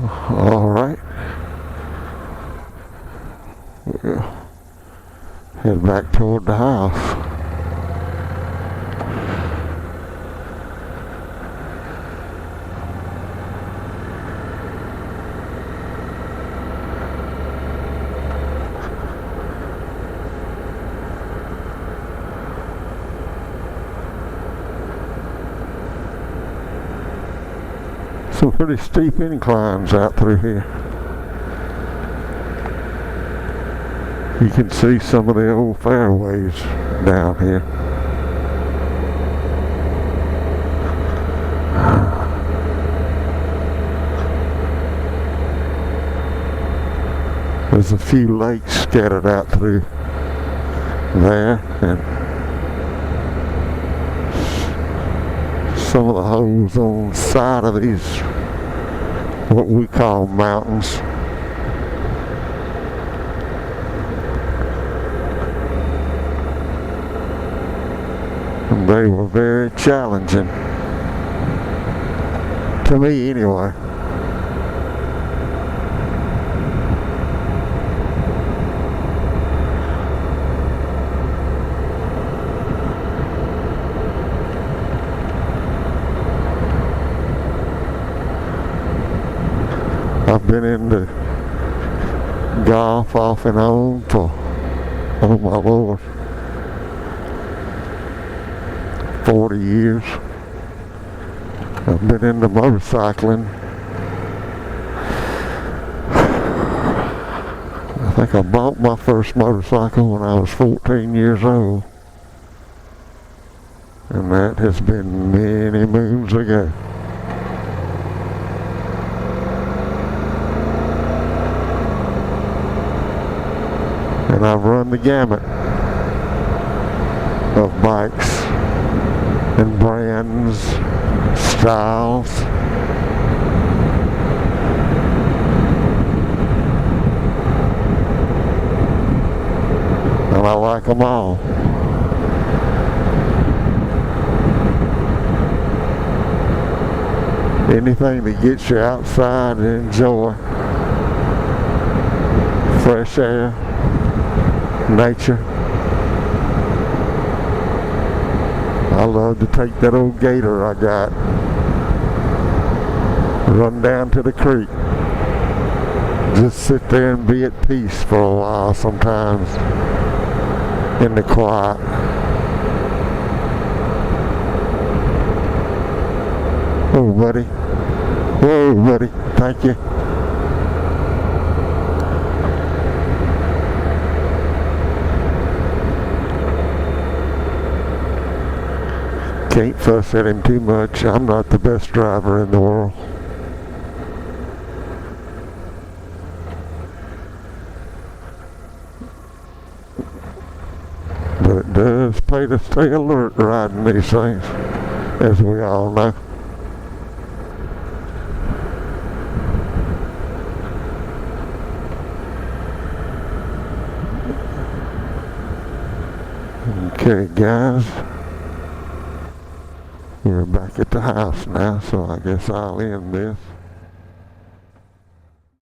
Alright. We'll head back toward the house. Some pretty steep inclines out through here. You can see some of the old fairways down here. There's a few lakes scattered out through there, and some of the holes on the side of these, what we call mountains. And they were very challenging, to me anyway. I've been into golf off and on for, oh my Lord, 40 years. I've been into motorcycling. I think I bought my first motorcycle when I was 14 years old. And that has been many moons ago. And I've run the gamut of bikes and brands, styles. And I like them all. Anything that gets you outside and enjoy fresh air, nature. I love to take that old gator I got, run down to the creek, just sit there and be at peace for a while sometimes in the quiet. Oh buddy, whoa buddy, thank you. Can't fuss at him too much. I'm not the best driver in the world. But it does pay to stay alert riding these things, as we all know. Okay guys, we're back at the house now, so I guess I'll end this.